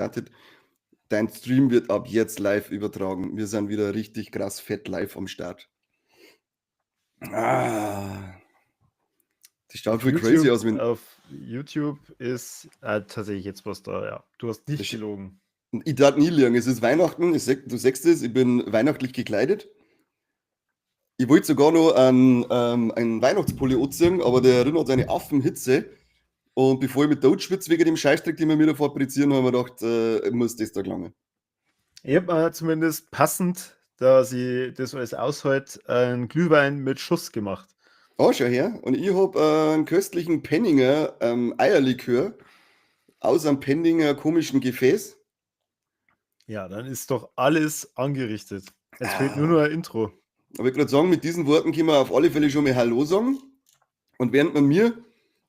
gestartet. Dein Stream wird ab jetzt live übertragen. Wir sind wieder richtig krass fett live am Start. Das schaut voll crazy aus. Auf YouTube ist tatsächlich jetzt was da, ja. Du hast nicht gelogen. Ich darf nie liegen. Es ist Weihnachten, du siehst es, ich bin weihnachtlich gekleidet. Ich wollte sogar noch einen Weihnachtspulli anziehen, aber der erinnert an eine Affenhitze. Und bevor ich mit der schwitze wegen dem Scheißdreck, den wir mir da fabrizieren, haben wir gedacht, muss das da gelangen. Ich habe zumindest passend, da sie das alles aushält, einen Glühwein mit Schuss gemacht. Oh, schau her. Und ich habe einen köstlichen Penninger Eierlikör aus einem Penninger komischen Gefäß. Ja, dann ist doch alles angerichtet. Jetzt fehlt nur noch ein Intro. Aber ich gerade sagen, mit diesen Worten können wir auf alle Fälle schon mal Hallo sagen. Und während wir mir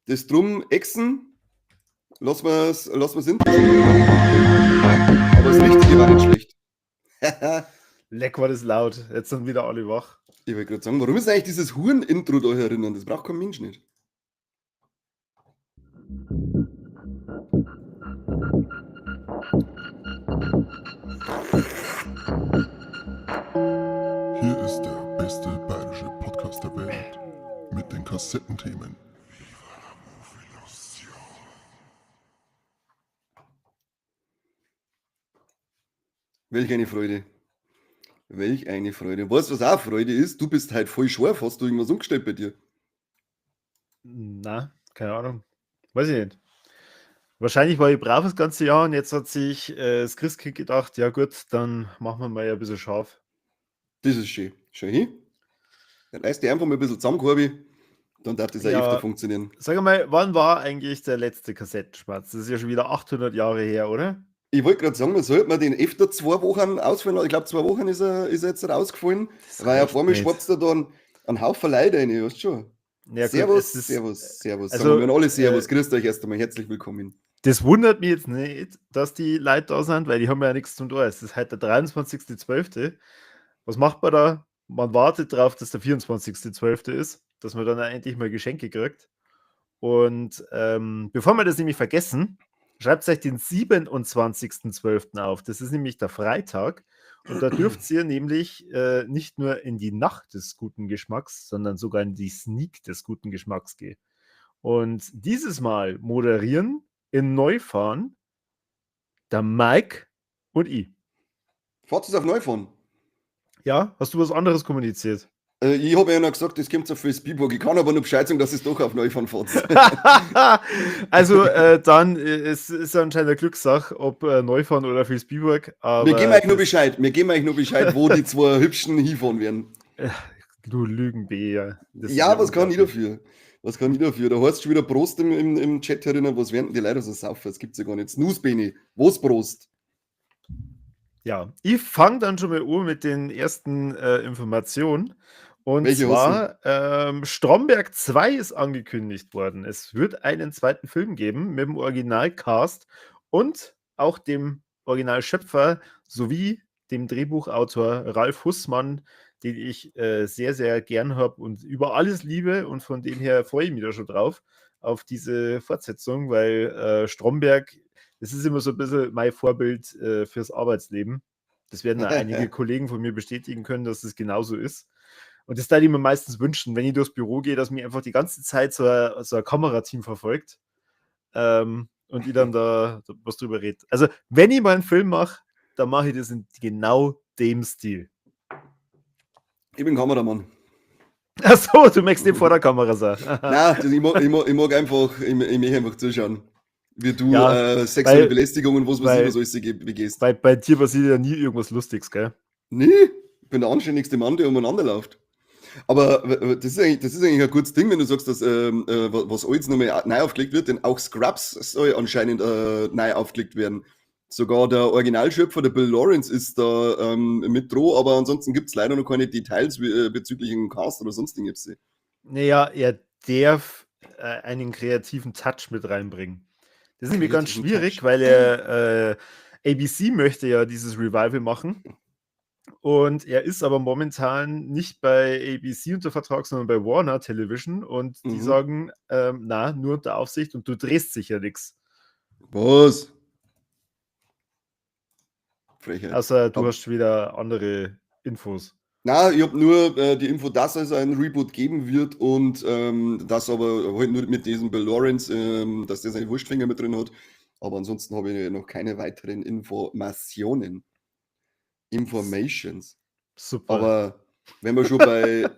das drum exen, lassen wir es hin. Aber das Richtige war nicht schlecht. Leck, war das laut. Jetzt sind wieder alle wach. Ich wollte gerade sagen, warum ist eigentlich dieses Huren-Intro da erinnern? Das braucht kein Mensch nicht. Hier ist der beste bayerische Podcast der Welt mit den Kassettenthemen. Welch eine Freude. Welch eine Freude. Weißt du, was auch Freude ist? Du bist halt voll scharf. Hast du irgendwas umgestellt bei dir? Na, keine Ahnung. Weiß ich nicht. Wahrscheinlich war ich brav das ganze Jahr und jetzt hat sich das Christkind gedacht, ja gut, dann machen wir mal ein bisschen scharf. Das ist schön. Schau hin. Dann reißt dir einfach mal ein bisschen zusammen, Korbi. Dann darf das auch öfter funktionieren. Sag mal, wann war eigentlich der letzte Kassettenschmatz? Das ist ja schon wieder 800 Jahre her, oder? Ich wollte gerade sagen, man sollte man den öfter 2 Wochen ausfallen. Ich glaube, 2 Wochen ist er jetzt rausgefallen. Weil auf einmal schwatzt er dann einen Haufen Leute rein, weißt du schon. Ja, servus. Also, sagen wir alle Servus. Grüßt euch erst einmal. Herzlich willkommen. Das wundert mich jetzt nicht, dass die Leute da sind, weil die haben ja nichts zum tun. Es ist heute der 23.12. Was macht man da? Man wartet darauf, dass der 24.12. ist, dass man dann endlich mal Geschenke kriegt. Und bevor wir das nämlich vergessen, schreibt euch den 27.12. auf. Das ist nämlich der Freitag. Und da dürft ihr nämlich nicht nur in die Nacht des guten Geschmacks, sondern sogar in die Sneak des guten Geschmacks gehen. Und dieses Mal moderieren in Neufahren der Mike und ich. Fahrt es auf Neufahren? Ja, hast du was anderes kommuniziert? Ich habe ja noch gesagt, das kommt auf Speedburg. Ich kann aber nur Bescheid sagen, dass es doch auf Neufahren fährt. Also dann ist es anscheinend eine Glückssache, ob Neufahren oder Vilsbiburg. Wir geben euch nur Bescheid. Wo die 2 Hübschen hinfahren werden. Du Lügenbär. Ja, was kann ich dafür? Da heißt schon wieder Prost im Chat herinnen. Was werden die Leute so saufen? Das gibt's ja gar nicht. Snooze, Beni. Was Prost? Ja, ich fange dann schon mal an mit den ersten Informationen. Und Welche zwar, Stromberg 2 ist angekündigt worden. Es wird einen zweiten Film geben mit dem Originalcast und auch dem Originalschöpfer sowie dem Drehbuchautor Ralf Hussmann, den ich sehr, sehr gern habe und über alles liebe. Und von dem her freue ich mich da schon drauf, auf diese Fortsetzung, weil Stromberg, das ist immer so ein bisschen mein Vorbild fürs Arbeitsleben. Das werden einige Kollegen von mir bestätigen können, dass es genauso ist. Und das würde ich mir meistens wünschen, wenn ich durchs Büro gehe, dass mir einfach die ganze Zeit so ein Kamerateam verfolgt und ich dann da was drüber rede. Also, wenn ich mal einen Film mache, dann mache ich das in genau dem Stil. Ich bin Kameramann. Achso, du möchtest nicht vor der Kamera sein. Nein, ich mag einfach, ich möchte einfach zuschauen. Wie du sexuelle Belästigung und was immer so alles begehst. Bei dir passiert ja nie irgendwas Lustiges, gell? Nee, ich bin der anständigste Mann, der umeinander läuft. Aber das ist eigentlich ein gutes Ding, wenn du sagst, dass was alles nochmal neu aufgelegt wird, denn auch Scrubs soll anscheinend neu aufgelegt werden. Sogar der Originalschöpfer, der Bill Lawrence, ist da mit dran, aber ansonsten gibt es leider noch keine Details bezüglich dem Cast oder sonst irgendwas. Naja, er darf einen kreativen Touch mit reinbringen. Das ist nämlich ganz schwierig, weil er ABC möchte ja dieses Revival machen. Und er ist aber momentan nicht bei ABC unter Vertrag, sondern bei Warner Television. Und die sagen, nur unter Aufsicht und du drehst sicher nichts. Was? Frechheit. Außer du Aber- hast wieder andere Infos. Na, ich habe nur die Info, dass es einen Reboot geben wird und das aber halt nur mit diesem Bill Lawrence, dass der seine Wurstfinger mit drin hat. Aber ansonsten habe ich noch keine weiteren Informationen. Informations. Super. Aber wenn wir schon bei.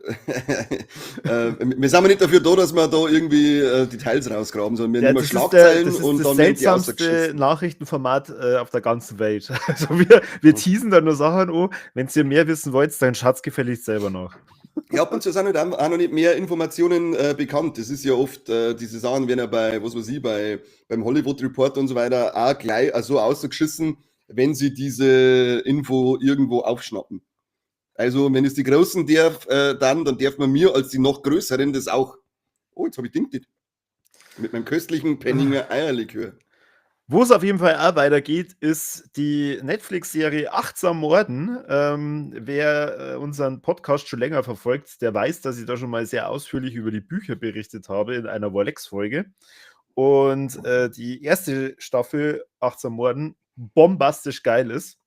Wir sind ja nicht dafür da, dass wir da irgendwie Details rausgraben, sondern wir Ja, nehmen das ist Schlagzeilen das und dann werden die seltsamste ausgeschissen. Nachrichtenformat auf der ganzen Welt. Also wir teasen da nur Sachen an. Wenn ihr mehr wissen wollt, dann schaut's gefälligst selber nach. Ja, ab und zu sind halt auch noch nicht mehr Informationen bekannt. Das ist ja oft, diese Sachen werden ja bei, was weiß ich, beim Hollywood Reporter und so weiter auch gleich so ausgeschissen, wenn sie diese Info irgendwo aufschnappen. Also, wenn es die Großen darf, dann darf man mir als die noch Größeren das auch. Oh, jetzt habe ich dingt. Mit meinem köstlichen Penninger Eierlikör. Wo es auf jeden Fall auch weitergeht, ist die Netflix-Serie Achtsam Morden. Wer unseren Podcast schon länger verfolgt, der weiß, dass ich da schon mal sehr ausführlich über die Bücher berichtet habe in einer Warlex-Folge. Und die erste Staffel Achtsam Morden bombastisch geil ist.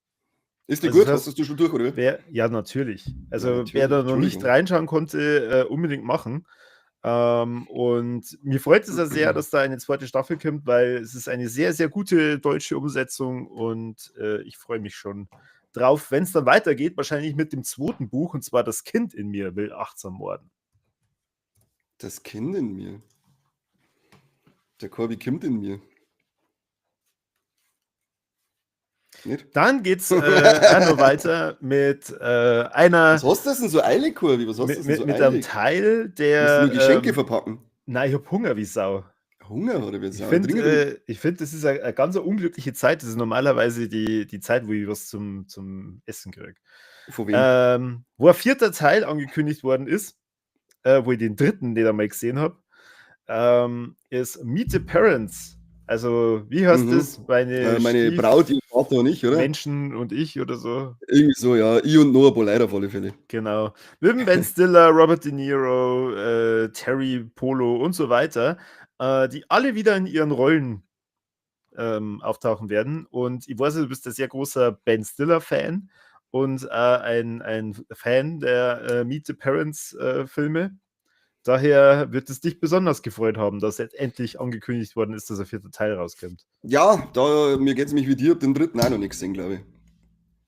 Ist die Also gut? das heißt, Hast du schon durch, oder? Ja, natürlich. Also Ja, natürlich. wer da noch nicht Entschuldigung. reinschauen konnte, unbedingt machen. Und mir freut es ja sehr, dass da eine zweite Staffel kommt, weil es ist eine sehr, sehr gute deutsche Umsetzung und ich freue mich schon drauf, wenn es dann weitergeht, wahrscheinlich mit dem zweiten Buch, und zwar Das Kind in mir will achtsam morden. Das Kind in mir. Der Corby kommt in mir. Nicht? Dann geht es auch noch weiter mit einer Was hast du denn so eilig, Corby? Was hast du denn so mit einem eilig? Teil, Musst du der nur Geschenke verpacken? nein, ich habe Hunger wie Sau. Hunger oder wie Ich Sau? finde, das ist eine ganz unglückliche Zeit. Das ist normalerweise die Zeit, wo ich was zum Essen kriege. Von wem? Wo ein vierter Teil angekündigt worden ist, wo ich den dritten, den ich mal gesehen habe, ist Meet the Parents. Also, wie heißt das? Meine Stief- Braut, ihr Vater und ich, oder? Menschen und ich oder so. Irgendwie so, ja. Ich und Noah Boleid auf alle Fälle. Genau. Mit dem Ben Stiller, Robert De Niro, Terry Polo und so weiter, die alle wieder in ihren Rollen auftauchen werden. Und ich weiß, du bist ein sehr großer Ben Stiller-Fan und ein Fan der Meet the Parents Filme. Daher wird es dich besonders gefreut haben, dass jetzt endlich angekündigt worden ist, dass ein vierter Teil rauskommt. Ja, mir geht es mich wie dir, den dritten auch noch nicht gesehen, glaube ich.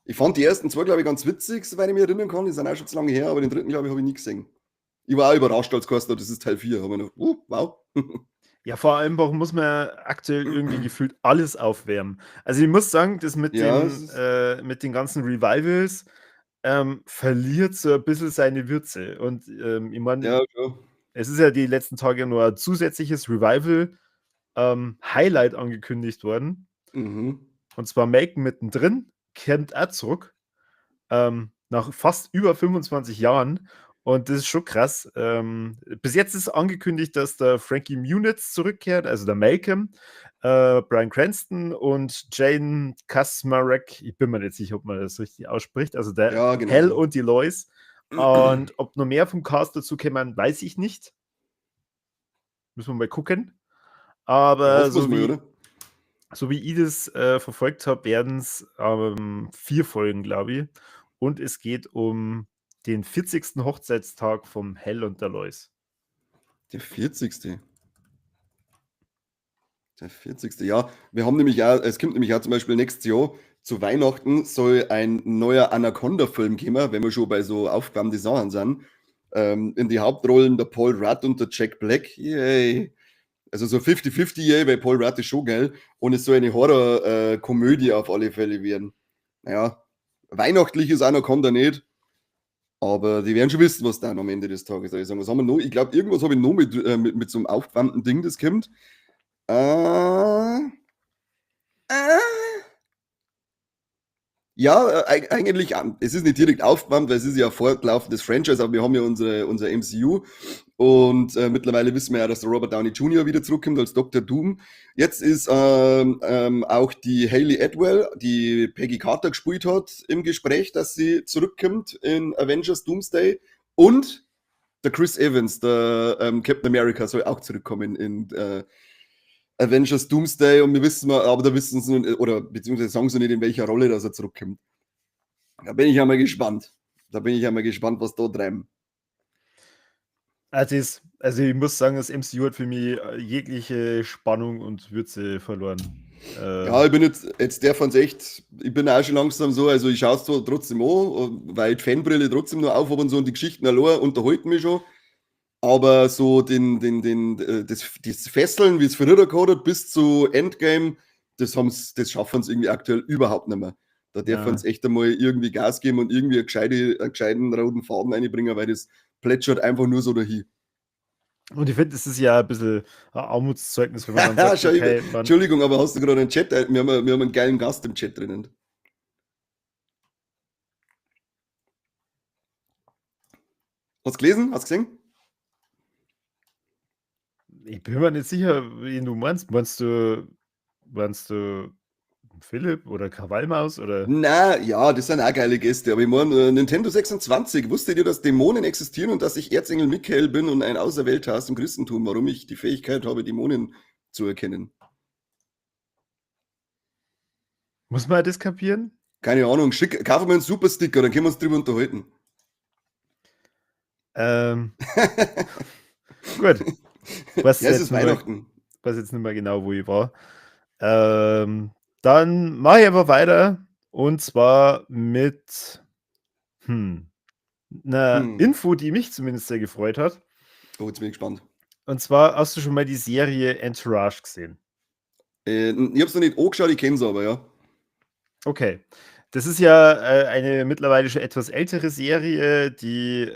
Ich fand die ersten zwei, glaube ich, ganz witzig, soweit ich mich erinnern kann. Die sind auch schon zu lange her, aber den dritten, glaube ich, habe ich nie gesehen. Ich war auch überrascht, als Koster, das ist Teil 4. Habe ich noch, wow. Ja, vor allem, warum muss man aktuell irgendwie gefühlt alles aufwärmen? Also ich muss sagen, das mit Ja, mit den ganzen Revivals verliert so ein bisschen seine Würze. Und ich meine, Ja, ja. es ist ja die letzten Tage nur ein zusätzliches Revival-Highlight angekündigt worden. Mhm. Und zwar Macon mittendrin, kommt auch zurück. Nach fast über 25 Jahren. Und das ist schon krass. Bis jetzt ist angekündigt, dass der Frankie Muniz zurückkehrt, also der Malcolm, Bryan Cranston und Jane Kasmarek. Ich bin mir nicht sicher, ob man das richtig ausspricht. Also der Ja, genau Hell so. und die Lois. Und ob noch mehr vom Cast dazu kämen, weiß ich nicht. Müssen wir mal gucken. Aber Hoffen wir's mal, oder? so wie ich das verfolgt habe, werden es 4 Folgen, glaube ich. Und es geht um den 40. Hochzeitstag vom Hell und der Lois. Der 40. Der 40. Ja, wir haben nämlich auch, es kommt nämlich auch zum Beispiel nächstes Jahr zu Weihnachten soll ein neuer Anaconda-Film kommen, wenn wir schon bei so aufgewärmten Sachen sind. In die Hauptrollen der Paul Rudd und der Jack Black. Yay. Also so 50-50, yay, weil Paul Rudd ist schon geil. Und es soll eine Horror-Komödie auf alle Fälle werden. Naja, weihnachtlich ist Anaconda nicht. Aber die werden schon wissen, was dann am Ende des Tages ist. Was haben wir noch? Ich glaube, irgendwas habe ich noch mit so einem aufgewärmten Ding, das kommt. Ja, eigentlich, es ist nicht direkt aufgewärmt, weil es ist ja ein fortlaufendes Franchise, aber wir haben ja unser MCU und mittlerweile wissen wir ja, dass der Robert Downey Jr. wieder zurückkommt als Dr. Doom. Jetzt ist auch die Hayley Atwell, die Peggy Carter gespielt hat, im Gespräch, dass sie zurückkommt in Avengers Doomsday und der Chris Evans, der Captain America, soll auch zurückkommen in Avengers Doomsday und wir wissen mal, aber da wissen sie noch, oder beziehungsweise sagen sie nicht, in welcher Rolle dass er zurückkommt. Da bin ich ja mal gespannt. Was da treiben. Also ich muss sagen, das MCU hat für mich jegliche Spannung und Würze verloren. Ja, ich bin jetzt der von echt, ich bin auch schon langsam so, also ich schaue es trotzdem an, weil die Fanbrille trotzdem noch auf habe und so und die Geschichten allein unterhalten mich schon. Aber so das Fesseln, wie es früher gehabt hat, bis zu Endgame, das schaffen sie irgendwie aktuell überhaupt nicht mehr. Da dürfen Ja. sie echt einmal irgendwie Gas geben und irgendwie einen gescheiten roten Faden reinbringen, weil das plätschert einfach nur so dahin. Und ich finde, das ist ja ein bisschen ein Armutszeugnis, wenn man dann sagt, Schau, okay, man, Entschuldigung, aber hast du gerade einen Chat? Wir haben einen geilen Gast im Chat drinnen. Hast du gelesen? Hast du gesehen? ich bin mir nicht sicher, wen du meinst. Meinst du Philipp oder Krawallmaus oder? Na, ja, das sind auch geile Gäste. Aber ich meine, Nintendo 26, wusstet ihr, dass Dämonen existieren und dass ich Erzengel Michael bin und ein Auserwählter aus dem Christentum, warum ich die Fähigkeit habe, Dämonen zu erkennen? Muss man das kapieren? Keine Ahnung, kaufen wir einen Supersticker, dann können wir uns drüber unterhalten. Gut. Was Ja, es ist Weihnachten. weiß jetzt nicht mehr genau, wo ich war. Dann mache ich aber weiter und zwar mit einer Info, die mich zumindest sehr gefreut hat. Oh, jetzt bin ich gespannt. Und zwar hast du schon mal die Serie Entourage gesehen? Ich hab's noch nicht angeschaut, ich kenn's aber, ja. Okay. Das ist ja eine mittlerweile schon etwas ältere Serie, die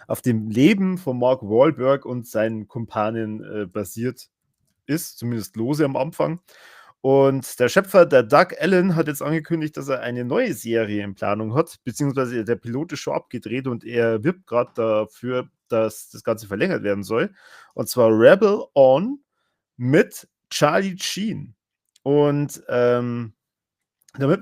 auf dem Leben von Mark Wahlberg und seinen Kumpanen basiert ist, zumindest lose am Anfang. Und der Schöpfer, der Doug Allen, hat jetzt angekündigt, dass er eine neue Serie in Planung hat, beziehungsweise der Pilot ist schon abgedreht und er wirbt gerade dafür, dass das Ganze verlängert werden soll. Und zwar Rebel On mit Charlie Sheen. Und damit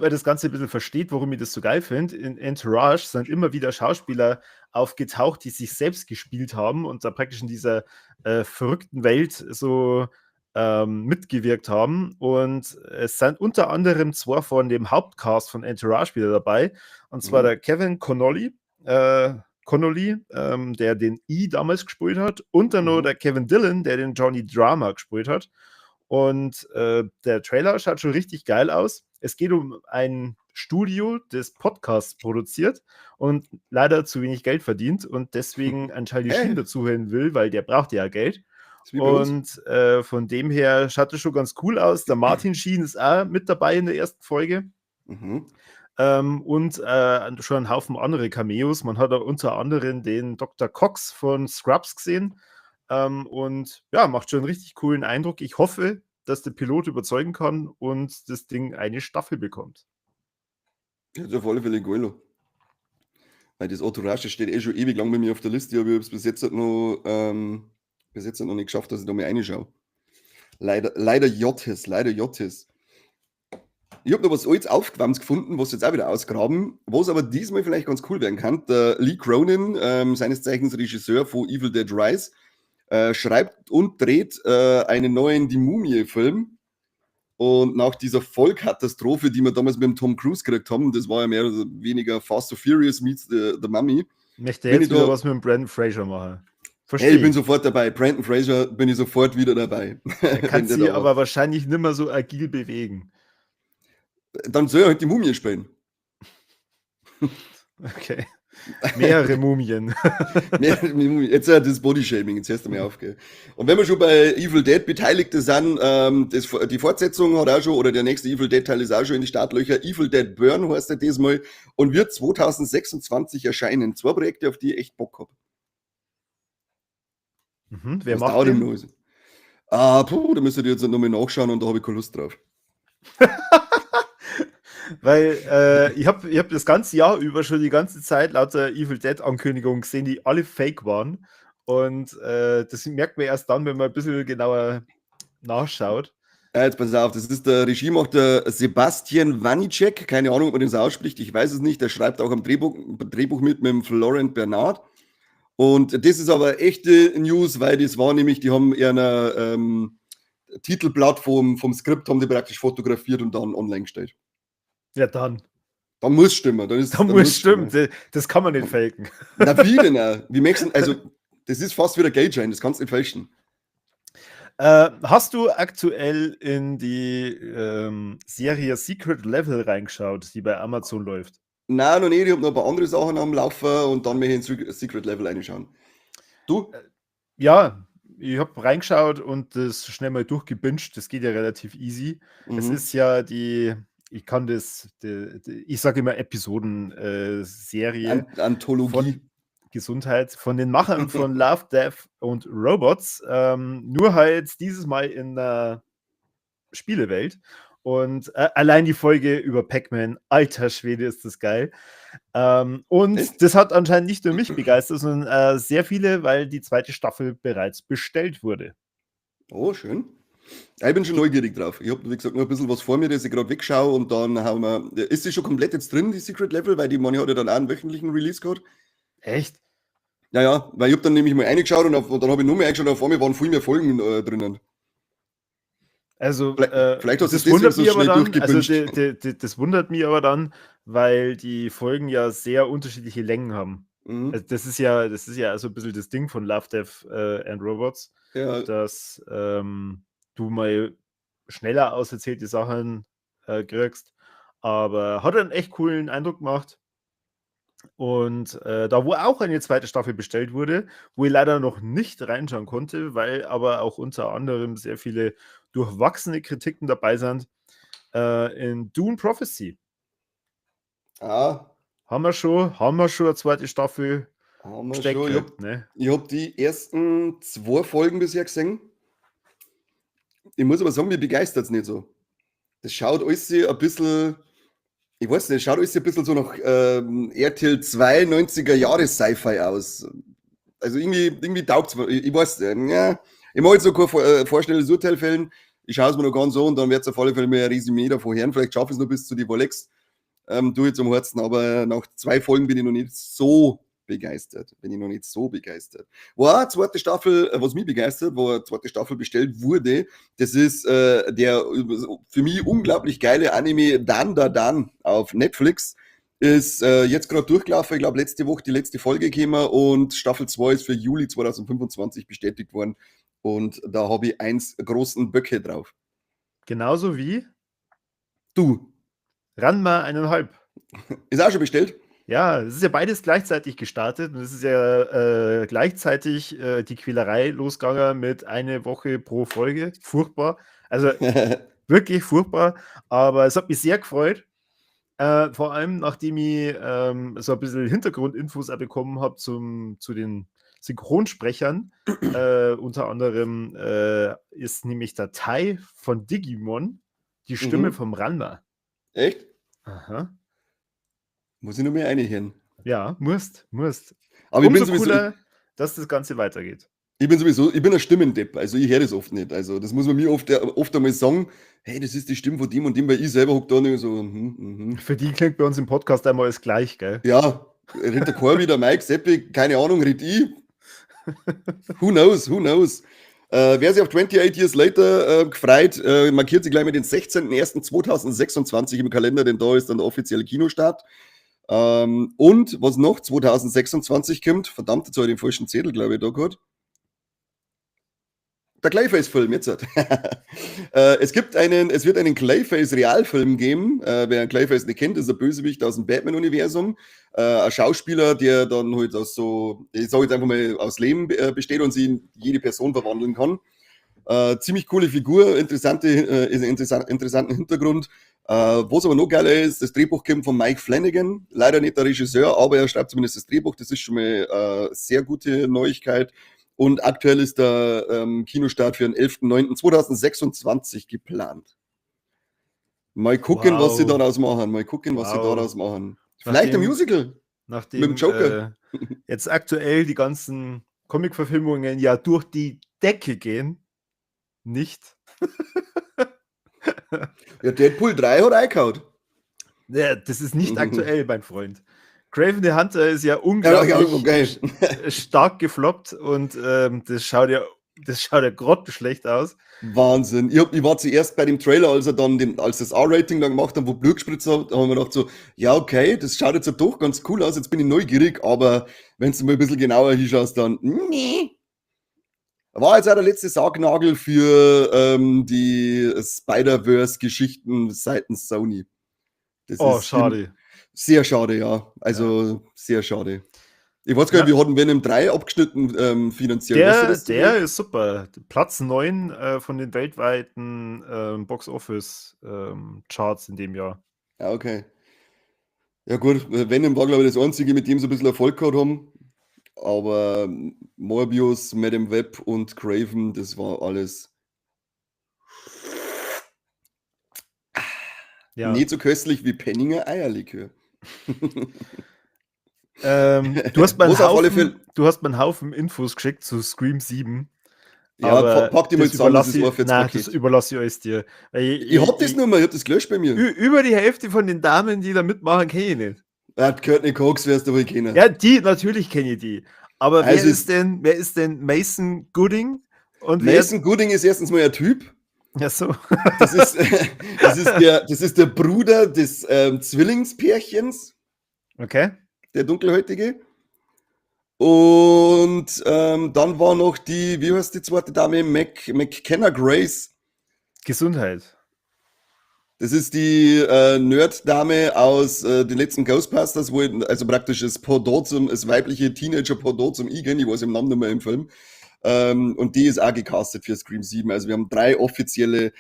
man das Ganze ein bisschen versteht, warum ich das so geil finde, in Entourage sind immer wieder Schauspieler aufgetaucht, die sich selbst gespielt haben und da praktisch in dieser verrückten Welt so mitgewirkt haben. Und es sind unter anderem zwei von dem Hauptcast von Entourage wieder dabei. Und zwar der Kevin Connolly, der den E damals gespielt hat, und dann noch der Kevin Dillon, der den Johnny Drama gespielt hat. Und der Trailer schaut schon richtig geil aus. Es geht um ein Studio, das Podcasts produziert und leider zu wenig Geld verdient und deswegen einen Charlie Sheen dazuhören will, weil der braucht ja Geld. Und von dem her schaut es schon ganz cool aus. Der Martin Sheen ist auch mit dabei in der ersten Folge. Und schon ein Haufen andere Cameos. Man hat da unter anderem den Dr. Cox von Scrubs gesehen. Und ja, macht schon einen richtig coolen Eindruck. Ich hoffe, dass der Pilot überzeugen kann und das Ding eine Staffel bekommt. Ja, auf alle Fälle geil. Weil das Entourage steht schon ewig lang bei mir auf der Liste, aber ich habe es bis jetzt noch nicht geschafft, dass ich da mal reinschaue. Leider Jottes. Ich habe noch was altes Aufgewärmtes gefunden, was jetzt auch wieder ausgraben, was aber diesmal vielleicht ganz cool werden kann. Der Lee Cronin, seines Zeichens Regisseur von Evil Dead Rise, schreibt und dreht einen neuen Die Mumie-Film. Und nach dieser Vollkatastrophe, die wir damals mit dem Tom Cruise gekriegt haben, das war ja mehr oder weniger Fast and Furious meets the Mummy. Möchte jetzt wieder was mit dem Brandon Fraser machen. Hey, ich bin sofort dabei. Brandon Fraser bin ich sofort wieder dabei. Er kann sich aber wahrscheinlich nicht mehr so agil bewegen. Dann soll er halt die Mumie spielen. Okay. Mehrere Mumien. Jetzt das Bodyshaming, jetzt hörst du mal auf. Gell? Und wenn wir schon bei Evil Dead Beteiligte sind, die Fortsetzung hat auch schon, oder der nächste Evil Dead Teil ist auch schon in die Startlöcher. Evil Dead Burn heißt er diesmal und wird 2026 erscheinen. 2 Projekte, auf die ich echt Bock habe. Wer macht den? Da müsstet ihr jetzt nochmal nachschauen und da habe ich keine Lust drauf. Weil ich hab das ganze Jahr über schon die ganze Zeit lauter Evil Dead Ankündigungen gesehen, die alle fake waren. Und das merkt man erst dann, wenn man ein bisschen genauer nachschaut. Jetzt pass auf, das ist der Regiemacher Sebastian Wanicek. Keine Ahnung, ob man den so ausspricht, ich weiß es nicht. Der schreibt auch am Drehbuch mit dem Florent Bernard. Und das ist aber echte News, weil das war nämlich, die haben eher eine Titelblatt vom Skript haben die praktisch fotografiert und dann online gestellt. Ja, dann. Dann muss stimmen. Da muss stimmen. Das kann man nicht faken. Na, viele, ne? Wie möchtest also, das ist fast wieder Geldschein, das kannst du nicht fälschen. Hast du aktuell in die Serie Secret Level reingeschaut, die bei Amazon läuft? Nein, noch nicht, ich habe noch ein paar andere Sachen am Laufen und dann möchte ich ins Secret Level reinschauen. Du? Ja, ich habe reingeschaut und das schnell mal durchgebinged. Das geht ja relativ easy. Es Mhm. ist ja ich kann ich sage immer Episoden-Serie Anthologie. von Gesundheit, von den Machern von Love, Death und Robots. Nur halt dieses Mal in der Spielewelt. Und allein die Folge über Pac-Man, alter Schwede, ist das geil. Und Echt? das hat anscheinend nicht nur mich begeistert, sondern sehr viele, weil die zweite Staffel bereits bestellt wurde. Oh, schön. Ja, ich bin schon neugierig drauf. Ich habe, wie gesagt, nur ein bisschen was vor mir, das ich gerade wegschaue und dann haben wir. Ist sie schon komplett jetzt drin, die Secret Level? Weil die Money hat ja dann auch einen wöchentlichen Release gehabt. Echt? Ja, weil ich habe dann nämlich mal reingeschaut und dann habe ich nur mehr eingeschaut und auf einmal waren viel mehr Folgen drinnen. Also, Vielleicht hast du das es deswegen wundert so mich aber schnell dann, also durchgebinged. das wundert mich aber dann, weil die Folgen ja sehr unterschiedliche Längen haben. Mhm. Also das ist ja so ein bisschen das Ding von Love, Death and Robots, Ja, dass du mal schneller auserzählte Sachen kriegst. Aber hat einen echt coolen Eindruck gemacht. Und da, wo auch eine zweite Staffel bestellt wurde, wo ich leider noch nicht reinschauen konnte, weil aber auch unter anderem sehr viele durchwachsene Kritiken dabei sind, in Dune Prophecy. ah, Haben wir schon eine zweite Staffel haben wir gesteckt schon. gekriegt, ne? Ich hab die ersten 2 Folgen bisher gesehen. Ich muss aber sagen, mir begeistert es nicht so. Das schaut alles ein bisschen, ich weiß nicht, schaut alles ein bisschen so nach RTL 2 90er Jahre Sci-Fi aus. Also irgendwie taugt es mir. Ich weiß, ja, ich mag jetzt noch kein vorstellendes Urteil fällen. Ich schaue es mir noch ganz so und dann wird es auf alle Fälle mir ein Resümee davon hören. Vielleicht schaffe ich es noch bis zu die Volex. Du jetzt am Herzen, aber nach 2 Folgen bin ich noch nicht so begeistert. War eine zweite Staffel, was mich begeistert, wo eine zweite Staffel bestellt wurde, das ist der für mich unglaublich geile Anime Dan Da Dan auf Netflix. Ist jetzt gerade durchgelaufen, ich glaube letzte Woche die letzte Folge gekommen und Staffel 2 ist für Juli 2025 bestätigt worden. Und da habe ich 1 großen Böcke drauf. Genauso wie Du, Ranma 1,5. ist auch schon bestellt? Ja, es ist ja beides gleichzeitig gestartet und es ist ja gleichzeitig die Quälerei losgegangen mit eine Woche pro Folge. Furchtbar. Also wirklich furchtbar. Aber es hat mich sehr gefreut. Vor allem, nachdem ich so ein bisschen Hintergrundinfos auch bekommen habe zu den Synchronsprechern. Unter anderem ist nämlich der Tai von Digimon die Stimme Mhm. vom Ranma. Echt? Aha. Muss ich nur mehr einhören. Ja, musst. Aber ich bin Umso sowieso, cooler, dass das Ganze weitergeht. ich bin ein Stimmendepp, also ich höre das oft nicht. Also das muss man mir oft einmal sagen, hey, das ist die Stimme von dem und dem, weil ich selber hocke da nicht so, Für die klingt bei uns im Podcast einmal alles gleich, gell? Ja, redet der Corby, der Mike, Seppi, keine Ahnung, red ich. Who knows. Wer sich auf 28 Years Later gefreut, markiert sich gleich mit den 16.01.2026 im Kalender, denn da ist dann der offizielle Kinostart. Und was noch 2026 kommt, verdammt, jetzt habe ich den falschen Zettel, glaube ich, da gehabt. Der Clayface-Film jetzt. Es wird einen Clayface-Realfilm geben. Wer Clayface nicht kennt, ist ein Bösewicht aus dem Batman-Universum. Ein Schauspieler, der dann halt aus so, ich sage jetzt einfach mal, aus Leben besteht und sie in jede Person verwandeln kann. Ziemlich coole Figur, interessanten Hintergrund. Was aber noch geiler ist, das Drehbuch kommt von Mike Flanagan. Leider nicht der Regisseur, aber er schreibt zumindest das Drehbuch. Das ist schon mal sehr gute Neuigkeit. Und aktuell ist der Kinostart für den 11.09.2026 geplant. Mal gucken, was sie Wow. daraus machen. Vielleicht ein Musical mit dem Joker. Jetzt aktuell die ganzen Comic-Verfilmungen ja durch die Decke gehen. Nicht. Ja, Deadpool 3 hat eingehauen. Ja, das ist nicht aktuell, mein Freund. Craven the Hunter ist ja Ja, unglaublich geil. stark gefloppt und das schaut ja grottenschlecht aus. Wahnsinn. Ich war zuerst bei dem Trailer, als das R-Rating dann gemacht haben, wo Blutgespritzer, da haben wir gedacht so, ja, okay, das schaut jetzt ja doch ganz cool aus, jetzt bin ich neugierig, aber wenn du mal ein bisschen genauer hinschaust, dann, nee. War jetzt auch der letzte Sargnagel für die Spider-Verse-Geschichten seitens Sony. Das Oh, ist schade. sehr schade, ja. Also sehr schade. Ich weiß gar nicht, Ja. wir hatten Venom 3 abgeschnitten finanziell. Weißt du das Der zufällig? ist super. Platz 9 von den weltweiten Box-Office-Charts in dem Jahr. Ja, okay. Ja gut, Venom war glaube ich das einzige, mit dem sie ein bisschen Erfolg gehabt haben. Aber Morbius, Madame Web und Craven, das war alles Ja. nicht so köstlich wie Penninger Eierlikör. Du hast mir Was auf alle Fälle, du hast mir einen Haufen Infos geschickt zu Scream 7. ja, Aber pack die mal das zusammen, das überlasse ist ich, ein fürs nein, das Paket. überlasse ich alles dir. Weil Ich hab das nur mal, ich hab das gelöscht bei mir. Über die Hälfte von den Damen, die da mitmachen, kenne ich nicht. Courtney Cox wärst du wohl kennen. Ja, natürlich kenne ich die. Aber Also wer ist denn Mason Gooding? Und Mason Gooding ist erstens mal ein Typ. Ja, so. Das ist, das ist der Bruder des Zwillingspärchens, Okay. der Dunkelhäutige. Und dann war noch die, wie heißt die zweite Dame? McKenna Grace. Gesundheit. Das ist die Nerd-Dame aus den letzten Ghostbusters, also praktisch das weibliche Teenager-Pendant zum Igen, ich weiß im Namen nicht mehr im Film. Und die ist auch gecastet für Scream 7. Also wir haben 3 offizielle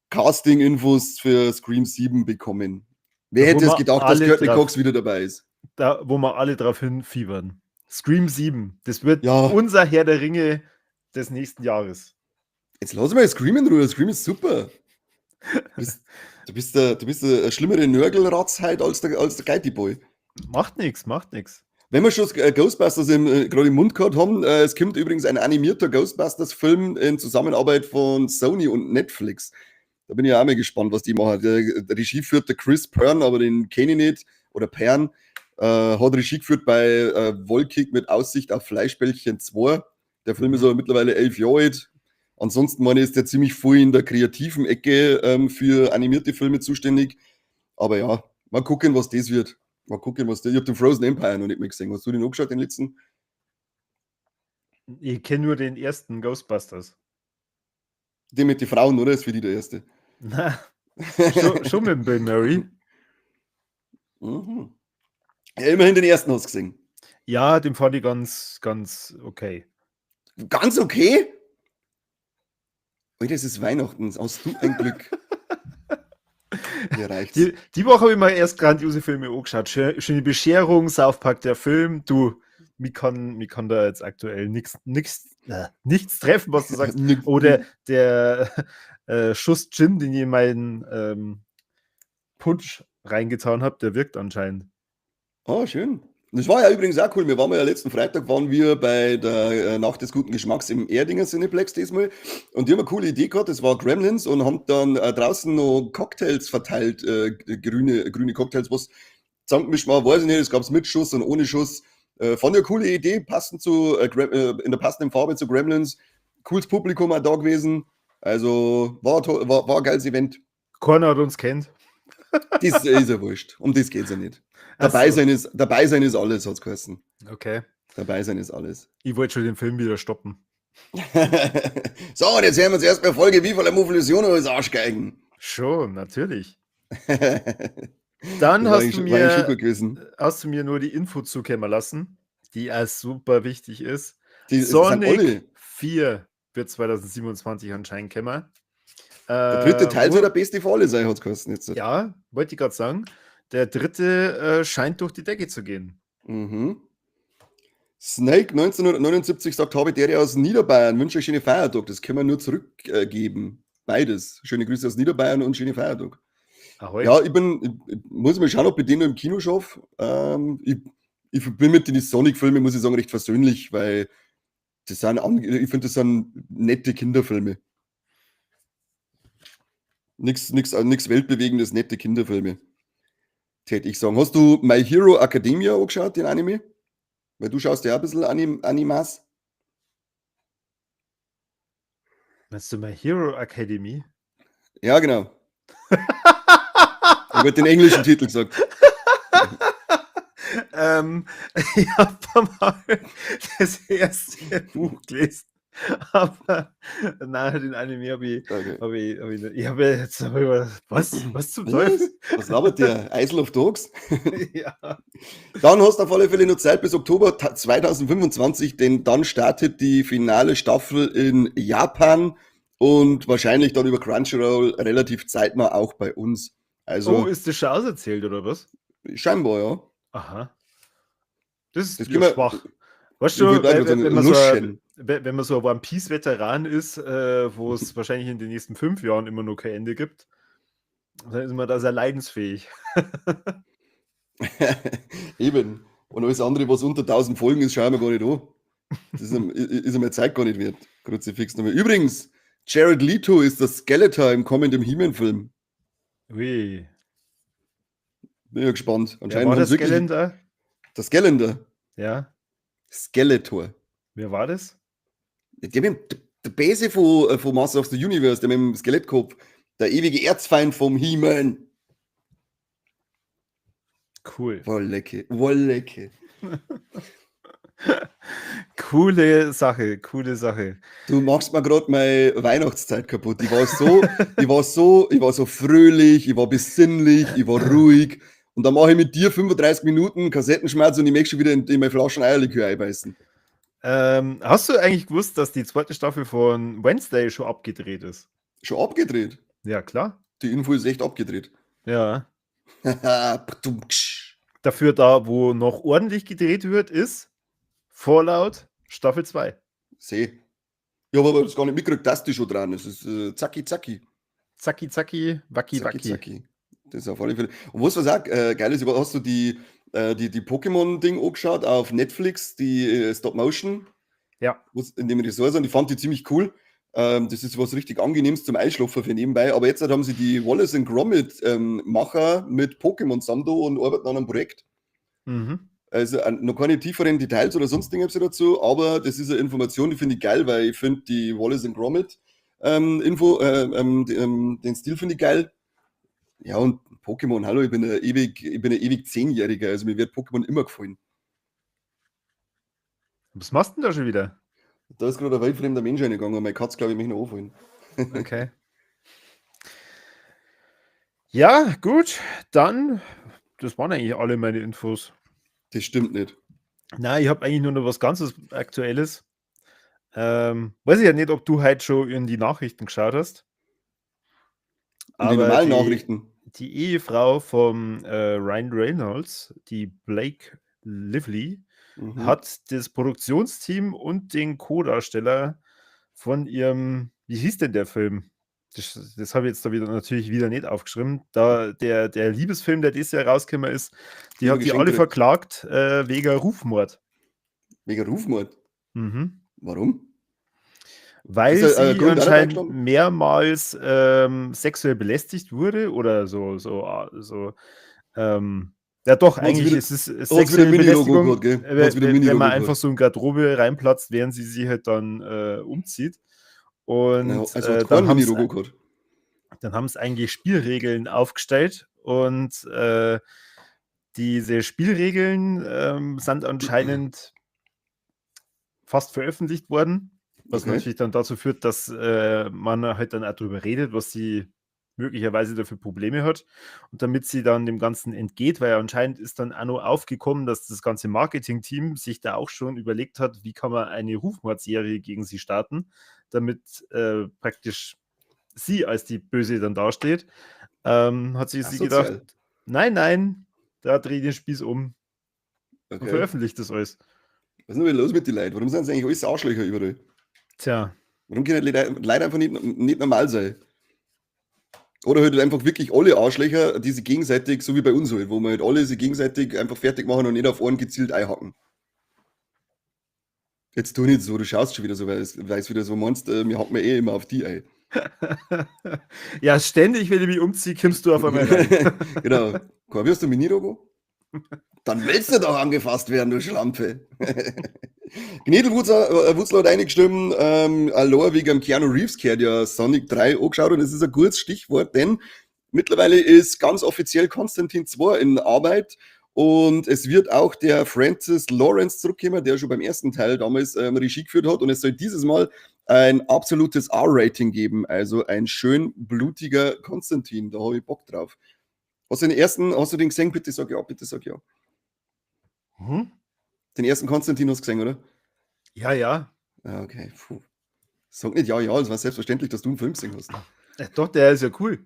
Casting-Infos für Scream 7 bekommen. Wer Wo hätte es wir gedacht, dass alle Courtney drauf- Cox wieder dabei ist? Wo wir alle drauf hinfiebern. Scream 7. Das wird Ja. unser Herr der Ringe des nächsten Jahres. Jetzt lass mal Scream in Ruhe. Scream ist super. Du bist der schlimmere Nörgelratzheit als der Geity Boy. Macht nichts. Wenn wir schon Ghostbusters gerade im Mund gehabt haben, es kommt übrigens ein animierter Ghostbusters-Film in Zusammenarbeit von Sony und Netflix. Da bin ich auch mal gespannt, was die machen. Der Regie führt der Chris Pern, aber den kenne ich nicht. Oder Pern. Hat Regie geführt bei Wolkig mit Aussicht auf Fleischbällchen 2. Der Film ist aber mittlerweile 11 Jahre alt. Ansonsten, meine ist der ziemlich viel in der kreativen Ecke für animierte Filme zuständig. Aber ja, mal gucken, was das wird. Mal gucken, was das. Ich habe den Frozen Empire noch nicht mehr gesehen. Hast du den angeschaut, den letzten? Ich kenne nur den ersten Ghostbusters. Den mit den Frauen, oder? Ist für die der erste. Na, schon mit dem Bill Murray. Mhm. Ja, immerhin den ersten hast du gesehen. Ja, den fand ich ganz okay. Ganz okay? Alter, es ist Weihnachten. Hast du ein Glück. Mir reicht's. Die Woche habe ich mal erst grandiose Filme angeschaut. Schöne Bescherung, South Park, der Film. Du, mich kann da jetzt aktuell nichts treffen, was du sagst. Oder der Schuss Gin, den ich in meinen Punsch reingetan habe, der wirkt anscheinend. Oh, schön. Das war ja übrigens auch cool. Wir waren ja letzten Freitag waren wir bei der Nacht des guten Geschmacks im Erdinger Cineplex diesmal. Und die haben eine coole Idee gehabt. Das war Gremlins und haben dann draußen noch Cocktails verteilt, grüne Cocktails, was zusammengemischt war, weiß ich nicht. Es gab es mit Schuss und ohne Schuss. Fand ich eine coole Idee, passend zu in der passenden Farbe zu Gremlins. Cooles Publikum auch da gewesen. Also war ein geiles Event. Keiner hat uns kennt. Das ist ja wurscht. Um das geht es ja nicht. Ach Dabei so. sein ist alles, hat es geheißen. Okay. Dabei sein ist alles. Ich wollte schon den Film wieder stoppen. So, und jetzt hören wir uns erstmal Folge wie von der Muffilation als Arschgeigen. Schon, natürlich. Das Dann war hast eigentlich du schon gut gewesen. mir nur die Info zukommen lassen, die als super wichtig ist. Die sind Sonic alle. 4 wird 2027 anscheinend kommen. Der dritte Teil soll der beste für alle sein, hat es geheißen jetzt. Ja, wollte ich gerade sagen. Der dritte scheint durch die Decke zu gehen. Mhm. Snake 1979 sagt, habe der aus Niederbayern, wünsche euch schöne Feiertag. Das können wir nur zurückgeben. Beides. Schöne Grüße aus Niederbayern und schöne Feiertag. Ahoi. Ja, ich muss mal schauen, ob ich den noch im Kino schaffe. Ich bin mit den Sonic-Filmen, muss ich sagen, recht versöhnlich, weil ich finde, das sind nette Kinderfilme. Nichts Weltbewegendes, nette Kinderfilme. täte ich sagen. Hast du My Hero Academia angeschaut, den Anime? Weil du schaust ja auch ein bisschen Animas. Meinst du My Hero Academy? Ja, genau. Ich habe den englischen Titel gesagt. Ich habe mal das erste Buch gelesen, aber nein, den Anime habe ich, Okay. ich habe jetzt aber was zum Teufel? Was labert der? Isle of Dogs? Ja. Dann hast du auf alle Fälle noch Zeit bis Oktober 2025, denn dann startet die finale Staffel in Japan und wahrscheinlich dann über Crunchyroll relativ zeitnah auch bei uns. Oh, Also ist das schon auserzählt, oder was? scheinbar, ja. Aha. Das ist Das ja können wir, schwach. Weißt ich du, würde gerade sagen, luschen. wenn man so ein One Piece-Veteran ist, wo es wahrscheinlich in den nächsten 5 Jahren immer noch kein Ende gibt, dann ist man da sehr leidensfähig. Eben. Und alles andere, was unter 1000 Folgen ist, schauen wir gar nicht an. Das ist einmal Zeit gar nicht wert. Kruzifix nochmal. Übrigens, Jared Leto ist das Skeletor im kommenden He-Man-Film. Ui. Bin ja gespannt. Wer Anscheinend war haben das sie wirklich Skeletor? das Skeletor. Ja, Skeletor. wer war das? Der Base von Master of the Universe, der mit dem Skelettkopf. Der ewige Erzfeind vom He-Man. Cool. Wollecke, Wollecke. Coole Sache, coole Sache. Du machst mir gerade meine Weihnachtszeit kaputt. Ich war so fröhlich, ich war besinnlich, ich war ruhig. Und dann mache ich mit dir 35 Minuten Kassettenschmerz und ich möchte schon wieder in meine Flaschen Eierlikör einbeißen. Hast du eigentlich gewusst, dass die zweite Staffel von Wednesday schon abgedreht ist? Schon abgedreht. Ja, klar. Die Info ist echt abgedreht. Ja. Ptumksch. Dafür da, wo noch ordentlich gedreht wird, ist Fallout Staffel 2. Seh. Ich habe aber das gar nicht mitgekriegt, dass die schon dran ist. Es ist zacki, zacki. Zacki, zacki, wacki, Zacki, wacki. zacki. Das ist auf alle Fälle. Und was auch geil ist, hast du die Pokémon-Ding angeschaut auf Netflix, die Stop-Motion, Ja. in dem Ressort sind, die fand ich ziemlich cool. Das ist was richtig Angenehmes zum Einschlafen für nebenbei. Aber jetzt haben sie die Wallace and Gromit Macher mit Pokémon zusammen da und arbeiten an einem Projekt. Mhm. Also noch keine tieferen Details oder sonst irgendwas dazu, aber das ist eine Information, die finde ich geil, weil ich finde die Wallace and Gromit den Stil finde ich geil. Ja, und Pokémon, hallo, ich bin ein ewig 10-Jähriger, also mir wird Pokémon immer gefallen. Was machst du denn da schon wieder? Da ist gerade ein wildfremder Mensch reingegangen und meine Katze, glaube ich, mich noch anfallen. Okay. Ja, gut, dann, das waren eigentlich alle meine Infos. Das stimmt nicht. Nein, ich habe eigentlich nur noch was ganz Aktuelles. Weiß ich ja nicht, ob du heute schon in die Nachrichten geschaut hast. Und die normalen Nachrichten. Die Ehefrau vom Ryan Reynolds, die Blake Lively, hat das Produktionsteam und den Co-Darsteller von ihrem, wie hieß denn der Film? Das habe ich jetzt da natürlich wieder nicht aufgeschrieben. Da der Liebesfilm, der dieses Jahr rausgekommen ist, die hat die alle verklagt wegen Rufmord. Wegen Rufmord? Mhm. Warum? Weil sie anscheinend mehrmals sexuell belästigt wurde oder ja doch, eigentlich ist es sexuelle Belästigung, wenn man einfach so in Garderobe reinplatzt, während sie sich halt dann umzieht. Und also dann haben sie eigentlich Spielregeln aufgestellt und diese Spielregeln sind anscheinend fast veröffentlicht worden. Was natürlich dann dazu führt, dass man halt dann auch darüber redet, was sie möglicherweise dafür Probleme hat. Und damit sie dann dem Ganzen entgeht, weil anscheinend ist dann auch noch aufgekommen, dass das ganze Marketing-Team sich da auch schon überlegt hat, wie kann man eine Rufmordserie gegen sie starten, damit praktisch sie als die Böse dann dasteht. Hat sie gedacht, nein, da dreht den Spieß um und veröffentlicht das alles. Was ist denn los mit den Leuten? Warum sind sie eigentlich alles Arschlöcher überall? Tja. Warum können die Leute einfach nicht normal sein? Oder halt einfach wirklich alle Arschlöcher, die sich gegenseitig, so wie bei uns halt, wo wir halt alle sich gegenseitig einfach fertig machen und nicht auf einen gezielt einhacken. Jetzt tu nicht so, du schaust schon wieder so, weil es wieder so meinst, wir hacken mir eh immer auf die ein. Ja, ständig, wenn ich mich umziehe, kommst du auf einmal rein. Genau. Wirst du mich nie Rogo? Dann willst du doch angefasst werden, du Schlampe. Gnädelwutzler hat eingeschrieben, allein wegen dem Keanu Reeves gehört ja Sonic 3 angeschaut und das ist ein gutes Stichwort, denn mittlerweile ist ganz offiziell Konstantin 2 in Arbeit und es wird auch der Francis Lawrence zurückkommen, der schon beim ersten Teil damals Regie geführt hat und es soll dieses Mal ein absolutes R-Rating geben, also ein schön blutiger Konstantin, da habe ich Bock drauf. Hast du den gesehen? Bitte sag ja, bitte sag ja. Hm? Den ersten Konstantin hast du gesehen, oder? Ja, ja. Ah, okay. Puh. Sag nicht ja, ja, es war selbstverständlich, dass du einen Film gesehen hast. Doch, der ist ja cool.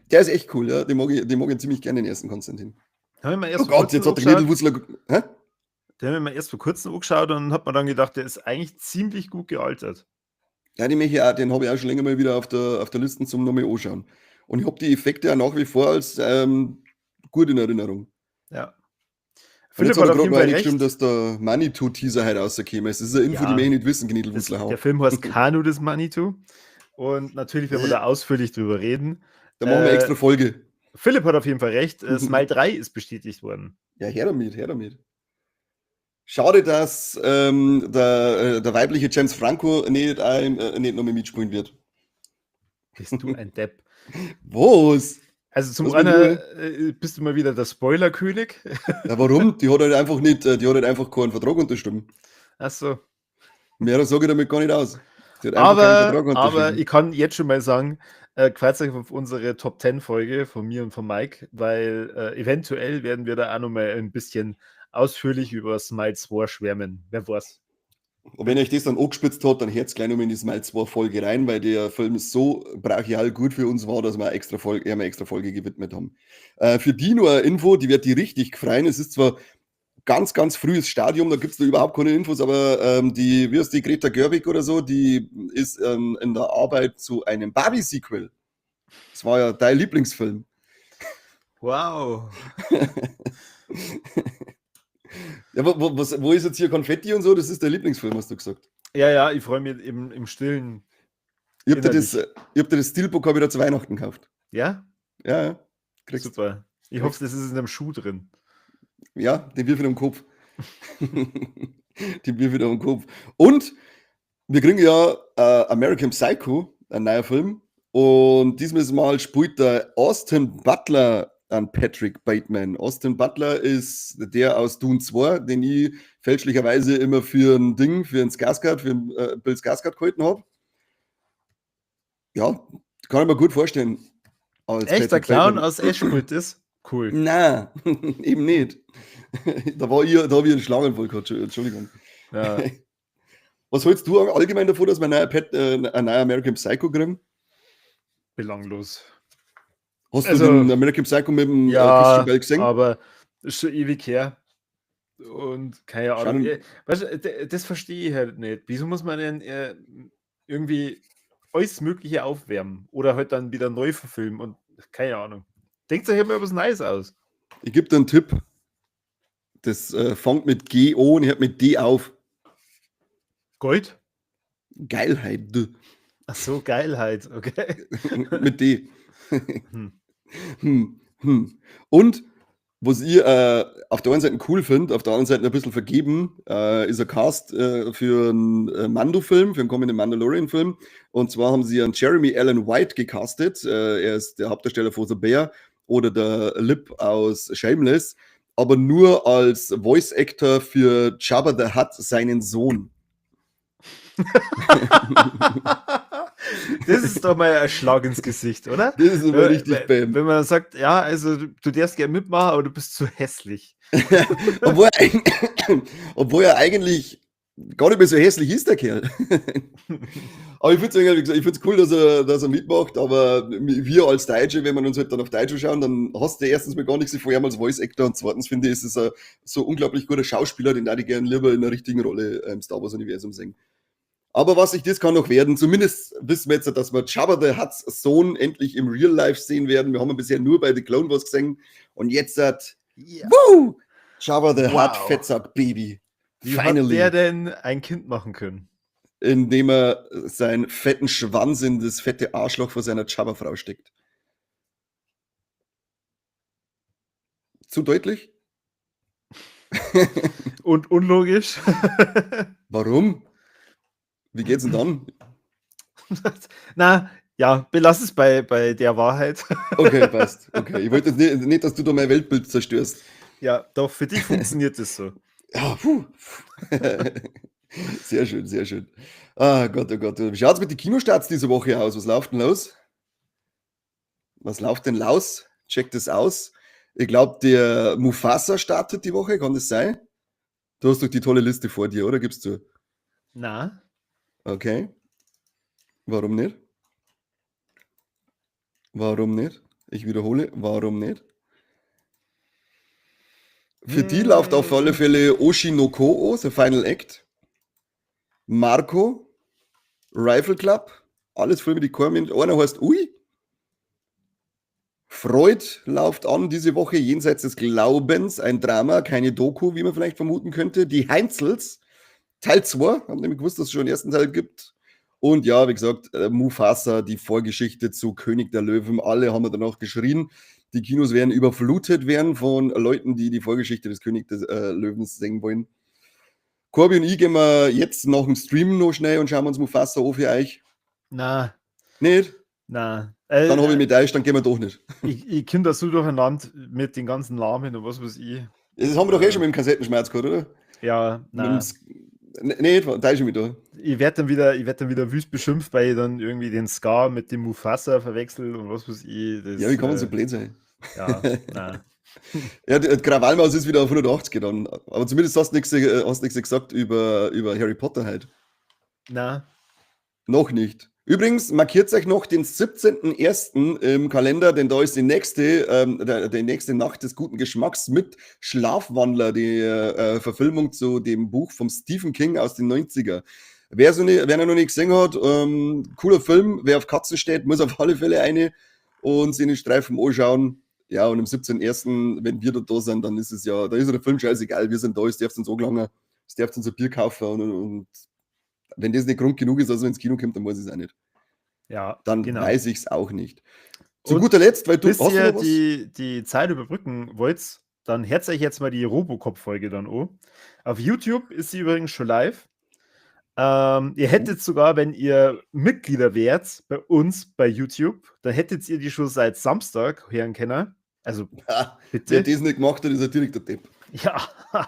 Der ist echt cool, ja. Den mag ich ziemlich gerne, den ersten Konstantin. Haben wir mal erst Oh Gott, jetzt hat der Gnädelwutzler. Hä? Den haben wir mal erst vor kurzem angeschaut und hat man dann gedacht, der ist eigentlich ziemlich gut gealtert. Ja, den habe ich auch schon länger mal wieder auf der Liste zum nochmal anschauen. Und ich habe die Effekte auch nach wie vor als gut in Erinnerung. Ja. Und jetzt Philipp hat hat er auf gerade jeden noch Fall eingestimmt, recht. dass der Manitou-Teaser heute rausgekommen ist. Das ist eine Info, Ja. die wir nicht wissen, Der Gnädelwutzler. Film heißt Kanu des Manitou. Und natürlich werden wir da ausführlich drüber reden. Da machen wir extra Folge. Philipp hat auf jeden Fall recht. Smile 3 ist bestätigt worden. Ja, her damit, her damit. Schade, dass der weibliche James Franco nicht nochmal mitspielen wird. Bist du ein Depp? Was? Also zum Was mit einen bist du mal wieder der Spoilerkönig. Ja, warum? Die hat halt einfach keinen Vertrag unterschrieben. Achso. Mehr sage ich damit gar nicht aus. Die hat einfach keinen Vertrag Aber unterschrieben. ich kann jetzt schon mal sagen, quält euch auf unsere Top 10 Folge von mir und von Mike, weil eventuell werden wir da auch nochmal ein bisschen ausführlich über Smile 2 schwärmen. Wer weiß. Und wenn euch das dann angespitzt hat, dann hört gleich nochmal in die Smile 2 Folge rein, weil der Film so brachial gut für uns war, dass wir eine extra Folge gewidmet haben. Für die nur eine Info, die wird die richtig freuen. Es ist zwar ganz, ganz frühes Stadium, da gibt es da überhaupt keine Infos, aber wie ist die Greta Gerwig oder so, die ist in der Arbeit zu einem Barbie-Sequel. Das war ja dein Lieblingsfilm. Wow. Ja, wo ist jetzt hier Konfetti und so? Das ist der Lieblingsfilm, hast du gesagt. Ja, ich freue mich im Stillen. Ich hab dir das Steelbook wieder zu Weihnachten gekauft. Ja? Ja. Kriegst. Super. Ich hoffe, das ist in einem Schuh drin. Ja, den Bier wieder im Kopf. Den Bier wieder im Kopf. Und wir kriegen ja American Psycho, ein neuer Film. Und dieses Mal spielt der Austin Butler an Patrick Bateman. Austin Butler ist der aus Dune 2, den ich fälschlicherweise immer für ein Bill Skarsgård gehalten habe. Ja, kann ich mir gut vorstellen. Echt, der Clown aus Eschmüt ist? Cool. Nein, eben nicht. Da habe ich einen Schlangenfall gehabt, Entschuldigung. Ja. Was hältst du allgemein davon, dass wir ein neuer American Psycho kriegen? Belanglos. Hast du den American Psycho mit dem Christian Bale gesehen? Aber ist schon ewig her. Und keine Ahnung. Weißt du, das verstehe ich halt nicht. Wieso muss man denn irgendwie alles Mögliche aufwärmen oder halt dann wieder neu verfilmen und keine Ahnung. Denkt euch immer was Neues aus. Ich gebe dir einen Tipp. Das fängt mit G an und hört mit D auf. Gold? Geilheit. Ach so, Geilheit, okay. Mit D. Und was ich auf der einen Seite cool finde, auf der anderen Seite ein bisschen vergeben, ist ein Cast für einen Mando-Film, für einen kommenden Mandalorian-Film. Und zwar haben sie einen Jeremy Allen White gecastet. Er ist der Hauptdarsteller von The Bear oder der Lip aus Shameless, aber nur als Voice-Actor für Jabba the Hutt, seinen Sohn. Das ist doch mal ein Schlag ins Gesicht, oder? Das ist aber richtig bam. Wenn man dann sagt, ja, also du darfst gerne mitmachen, aber du bist zu hässlich. Obwohl er eigentlich gar nicht mehr so hässlich ist, der Kerl. Aber ich finde es cool, dass er mitmacht, aber wir als Deutsche, wenn wir uns halt dann auf Deutsch schauen, dann hast du erstens mal gar nichts vor ihm als Voice-Actor und zweitens finde ich, ist es ein so unglaublich guter Schauspieler, den würde ich gerne lieber in der richtigen Rolle im Star Wars-Universum sehen. Aber das kann noch werden. Zumindest wissen wir jetzt, dass wir Jabba the Hutts Sohn endlich im Real Life sehen werden. Wir haben ihn bisher nur bei The Clone Wars gesehen. Und jetzt Jabba the Hutt, Fettsack Baby. Wie hat der denn ein Kind machen können? indem er seinen fetten Schwanz in das fette Arschloch von seiner Jabba-Frau steckt. Zu deutlich? Und unlogisch. Warum? Wie geht's denn dann? Na, ja, belass es bei der Wahrheit. Okay, passt. Okay, ich wollte jetzt nicht, dass du da mein Weltbild zerstörst. Ja, doch, für dich funktioniert es so. Ja, puh. Sehr schön, sehr schön. Ah, Gott, oh Gott. Wie schaut's mit den Kinostarts diese Woche aus? Was läuft denn los? Was läuft denn los? Checkt es aus. Ich glaube, der Mufasa startet die Woche, kann das sein? Du hast doch die tolle Liste vor dir, oder? Gibst du? Na, Okay. Warum nicht? Warum nicht? Ich wiederhole, warum nicht? Für die läuft auf alle Fälle Oshinoko, The Final Act. Marco, Rifle Club, alles Filme, die kommen. Einer heißt Ui. Freud läuft an diese Woche, Jenseits des Glaubens, ein Drama, keine Doku, wie man vielleicht vermuten könnte. Die Heinzels, Teil 2, haben nämlich gewusst, dass es schon den ersten Teil gibt. Und ja, wie gesagt, Mufasa, die Vorgeschichte zu König der Löwen, alle haben danach geschrien. Die Kinos werden überflutet werden von Leuten, die die Vorgeschichte des König des Löwens sehen wollen. Corby und ich gehen wir jetzt nach dem Stream noch schnell und schauen uns Mufasa an für euch. na, Nicht? na. Dann habe ich mit euch, dann gehen wir doch nicht. Ich komme da so durcheinander mit den ganzen Namen und was weiß ich. Das haben wir doch eh schon mit dem Kassettenschmerz gehabt, oder? Ja, na. Nee, da ist schon wieder. Ich werd dann wieder wüst beschimpft, weil ich dann irgendwie den Scar mit dem Mufasa verwechsel und was weiß ich. Das, Ja, wie kann man so blöd sein? Ja, na. Ja, die Krawallmaus ist wieder auf 180 dann. Aber zumindest hast du nichts gesagt über Harry Potter halt. Na, Noch nicht. Übrigens, markiert euch noch den 17.01. im Kalender, denn da ist die nächste Nacht des guten Geschmacks mit Schlafwandler, die Verfilmung zu dem Buch von Stephen King aus den 90er. Wer ihn noch nicht gesehen hat, cooler Film, wer auf Katzen steht, muss auf alle Fälle eine und sich den Streifen anschauen. Ja, und am 17.01., wenn wir da sind, dann ist es ja, da ist der Film scheißegal, wir sind da, es darf uns so lange, es darf uns ein Bier kaufen und wenn das nicht Grund genug ist, dass man ins Kino kommt, dann weiß ich es auch nicht. ja, Dann genau. weiß ich es auch nicht. Zu Und guter Letzt, weil du bis hast ihr noch was? die Zeit überbrücken wollt, dann hört euch jetzt mal die Robocop-Folge dann an. Auf YouTube ist sie übrigens schon live. Ihr hättet sogar, wenn ihr Mitglieder wärt bei uns bei YouTube, dann hättet ihr die schon seit Samstag hören können. Also Ja, bitte. wer das nicht gemacht hat, ist ein direkter Depp. Ja.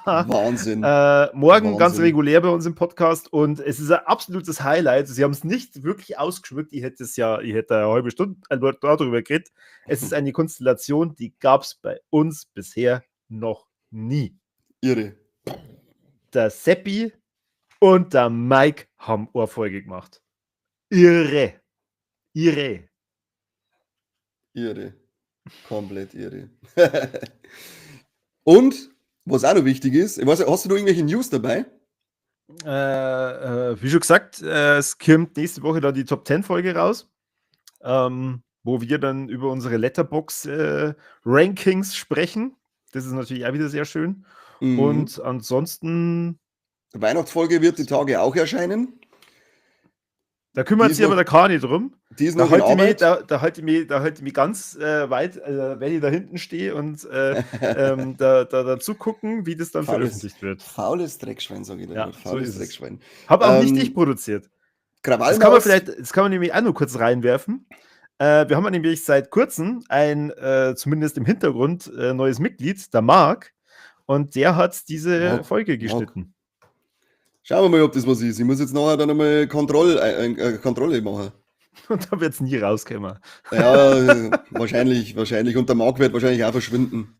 Wahnsinn. Morgen ganz Wahnsinn. regulär bei uns im Podcast und es ist ein absolutes Highlight. Sie haben es nicht wirklich ausgeschmückt. Ich hätte eine halbe Stunde darüber geredet. Es ist eine Konstellation, die gab es bei uns bisher noch nie. Irre. Der Seppi und der Mike haben Ohrfolge gemacht. Irre. Komplett irre. Und, was auch noch wichtig ist, ich weiß nicht, hast du noch irgendwelche News dabei? Wie schon gesagt, es kommt nächste Woche dann die Top 10 Folge raus, wo wir dann über unsere Letterbox Rankings sprechen. Das ist natürlich auch wieder sehr schön. Mhm. Und ansonsten, Weihnachtsfolge wird die Tage auch erscheinen. da kümmert Die ist sich aber noch- der Kani drum. Die ist Da noch in halte ich, Arbeit. da halt ich mich ganz weit, wenn ich da hinten stehe und da zugucken, wie das dann Faules- veröffentlicht wird. Faules Dreckschwein, sage ich dir. Ja, mal. so Faules ist es. Dreckschwein. Habe auch nicht Ähm, ich produziert. Krawallmaus. Das kann man nämlich auch nur kurz reinwerfen. Wir haben nämlich seit kurzem ein, zumindest im Hintergrund, neues Mitglied, der Marc. Und der hat diese Marc, Folge geschnitten. Schauen wir mal, ob das was ist. Ich muss jetzt nachher dann einmal Kontrolle machen. Und da wird es nie rauskommen. Ja, wahrscheinlich. Und der Marc wird wahrscheinlich auch verschwinden.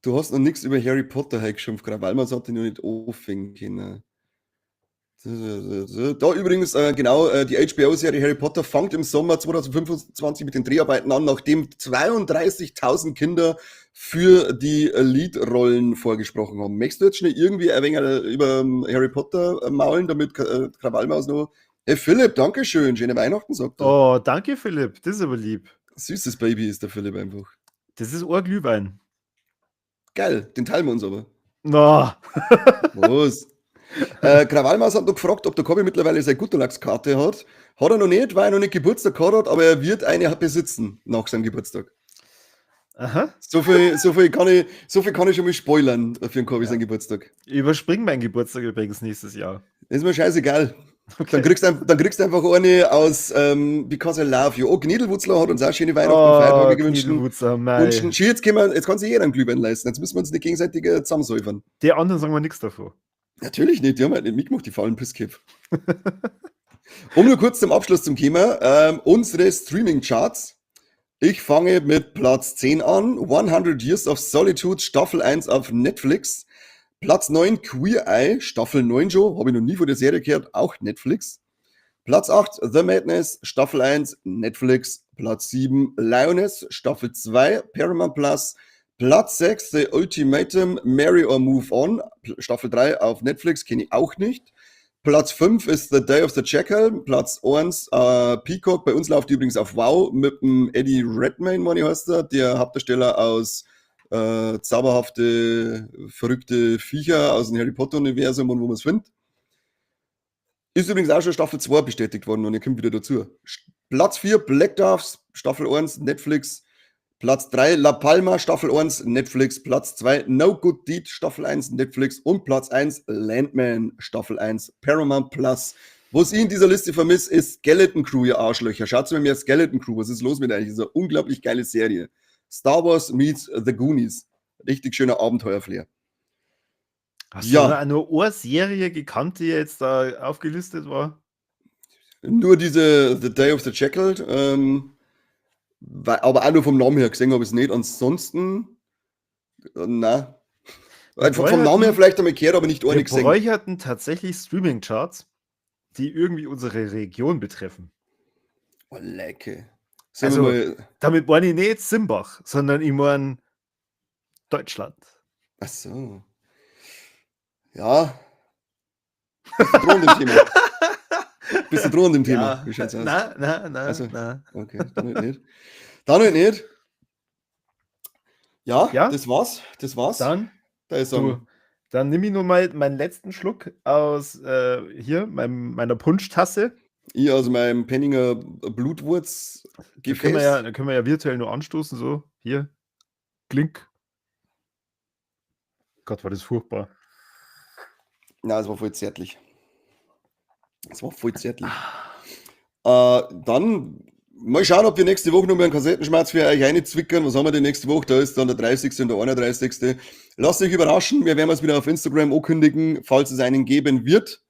Du hast noch nichts über Harry Potter geschimpft, Krawallmaus hat ihn noch nicht anfangen können. Da übrigens, die HBO-Serie Harry Potter fängt im Sommer 2025 mit den Dreharbeiten an, nachdem 32.000 Kinder für die Lead-Rollen vorgesprochen haben. Möchtest du jetzt schnell irgendwie ein wenig über Harry Potter maulen, damit Krawallmaus noch... Hey Philipp, danke schön, schöne Weihnachten, sagt er. Oh, danke Philipp, das ist aber lieb. Süßes Baby ist der Philipp einfach. Das ist Ohrglühwein. Geil, den teilen wir uns aber. Na, Was? Krawallmaus hat noch gefragt, ob der Kobi mittlerweile seine Gutterlachskarte hat. Hat er noch nicht, weil er noch nicht Geburtstag gehabt hat, aber er wird eine besitzen nach seinem Geburtstag. aha. So viel kann ich schon mal spoilern für den Kobi seinen Geburtstag. Überspring meinen Geburtstag übrigens nächstes Jahr. Ist mir scheißegal. Okay. Dann kriegst du einfach eine aus Because I Love You. Oh, Gniedelwutzler hat uns auch schöne Weihnachten und Feiertage gewünscht. Kniedelwutzer, mei. Wünschen. Schau, jetzt kann sich jeder einen Glühwein leisten. Jetzt müssen wir uns nicht gegenseitig zusammensäufern. Die anderen sagen wir nichts davor. Natürlich nicht, die haben halt nicht mitgemacht, die faulen Pisskipp. Um nur kurz zum Abschluss zum Thema. Unsere Streaming-Charts. Ich fange mit Platz 10 an. 100 Years of Solitude, Staffel 1 auf Netflix. Platz 9, Queer Eye, Staffel 9 schon. Habe ich noch nie von der Serie gehört, auch Netflix. Platz 8, The Madness, Staffel 1, Netflix. Platz 7, Lioness, Staffel 2, Paramount Plus. Platz 6, The Ultimatum, Marry or Move On, Staffel 3 auf Netflix, kenne ich auch nicht. Platz 5 ist The Day of the Jackal. Platz 1 Peacock. Bei uns läuft die übrigens auf Wow mit dem Eddie Redmayne, meine ich, heißt der Hauptdarsteller aus zauberhafte, verrückte Viecher aus dem Harry Potter-Universum und wo man es findet. Ist übrigens auch schon Staffel 2 bestätigt worden und ihr kommt wieder dazu. Platz 4 Black Doves, Staffel 1, Netflix. Platz 3 La Palma, Staffel 1, Netflix. Platz 2 No Good Deed, Staffel 1, Netflix. Und Platz 1 Landman, Staffel 1, Paramount Plus. Was ich in dieser Liste vermisse, ist Skeleton Crew, ihr Arschlöcher. Schaut mir mehr Skeleton Crew. Was ist los mit euch? Das ist eine unglaublich geile Serie. Star Wars meets The Goonies. Richtig schöner Abenteuerflair. Hast Ja. du da nur eine Serie gekannt, die jetzt da aufgelistet war? Nur diese The Day of the Jackal. Aber auch nur vom Namen her gesehen habe ich es nicht. Ansonsten, nein. Vom Namen her vielleicht einmal gehört, aber nicht Wir ordentlich gesehen. bräuchten tatsächlich Streaming-Charts, die irgendwie unsere Region betreffen. Oh, lecke. Also- Damit meine ich nicht Simbach, sondern ich meine Deutschland. Ach so. Ja. Bist du dran an dem Thema? Bist du dran an dem Thema? Wie schaut's aus? Nein, Also, nein. Okay, dann halt nicht. Dann halt nicht. Ja, Ja? das war's. Dann, Da ist du, dann nimm ich nur mal meinen letzten Schluck aus hier, meiner Punschtasse. ich aus meinem Penninger Da Blutwurz-Gefäß. können wir ja virtuell nur anstoßen, so. Hier. Klink. Gott, war das furchtbar. Na, es war voll zärtlich. Dann mal schauen, ob wir nächste Woche noch mal einen Kassettenschmerz für euch reinzwickern. Was haben wir denn nächste Woche? Da ist dann der 30. und der 31. Lasst euch überraschen. Wir werden es wieder auf Instagram ankündigen, falls es einen geben wird.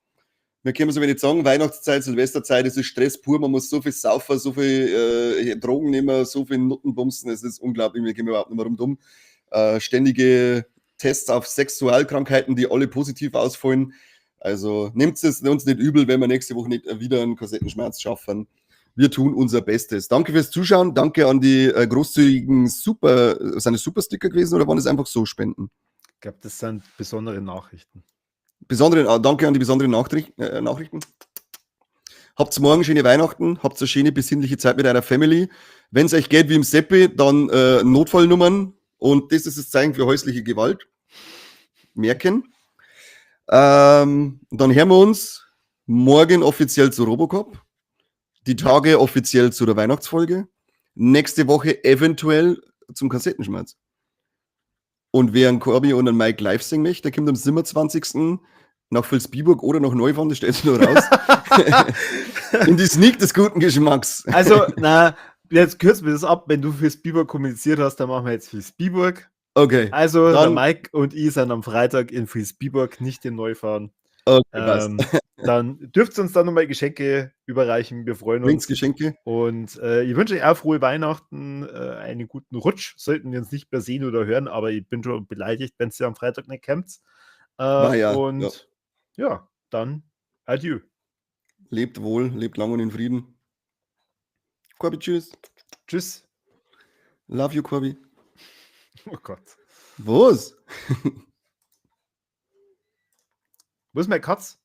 Wir können so wenig sagen, Weihnachtszeit, Silvesterzeit, es ist Stress pur. Man muss so viel saufen, so viel Drogen nehmen, so viel Nutten bumsen. Es ist unglaublich. Wir gehen überhaupt nicht mehr rundum. Ständige Tests auf Sexualkrankheiten, die alle positiv ausfallen. Also nehmt es uns nicht übel, wenn wir nächste Woche nicht wieder einen Kassettenschmerz schaffen. Wir tun unser Bestes. Danke fürs Zuschauen. Danke an die großzügigen sind es Supersticker gewesen oder waren es einfach so Spenden? Ich glaube, das sind besondere Nachrichten. Danke an die besonderen Nachrichten. Habt morgen schöne Weihnachten, habt eine schöne besinnliche Zeit mit eurer Family. Wenn es euch geht wie im Seppi, dann Notfallnummern und das ist das Zeichen für häusliche Gewalt. Merken. Dann hören wir uns morgen offiziell zu Robocop, die Tage offiziell zu der Weihnachtsfolge, nächste Woche eventuell zum Kassettenschmerz. Und wer einen Corby und einen Mike live singen möchte, der kommt am 27. nach Vilsbiburg oder nach Neufahren, das stellt sich nur raus, in die Sneak des guten Geschmacks. Also, jetzt kürzen wir das ab. Wenn du fürs Biburg kommuniziert hast, dann machen wir jetzt fürs Biburg. Okay. Also, Dann- der Mike und ich sind am Freitag in Friesbiburg, nicht in Neufahren. Okay, passt. Dann dürft ihr uns dann nochmal Geschenke überreichen. Wir freuen uns. Linksgeschenke. Und ich wünsche euch auch frohe Weihnachten, einen guten Rutsch. Sollten wir uns nicht mehr sehen oder hören, aber ich bin schon beleidigt, wenn es ja am Freitag nicht kommt. Ja, und ja, dann adieu. Lebt wohl, lebt lang und in Frieden. Corby, tschüss. Tschüss. Love you, Corby. Oh Gott. Was? Wo ist meine Katz?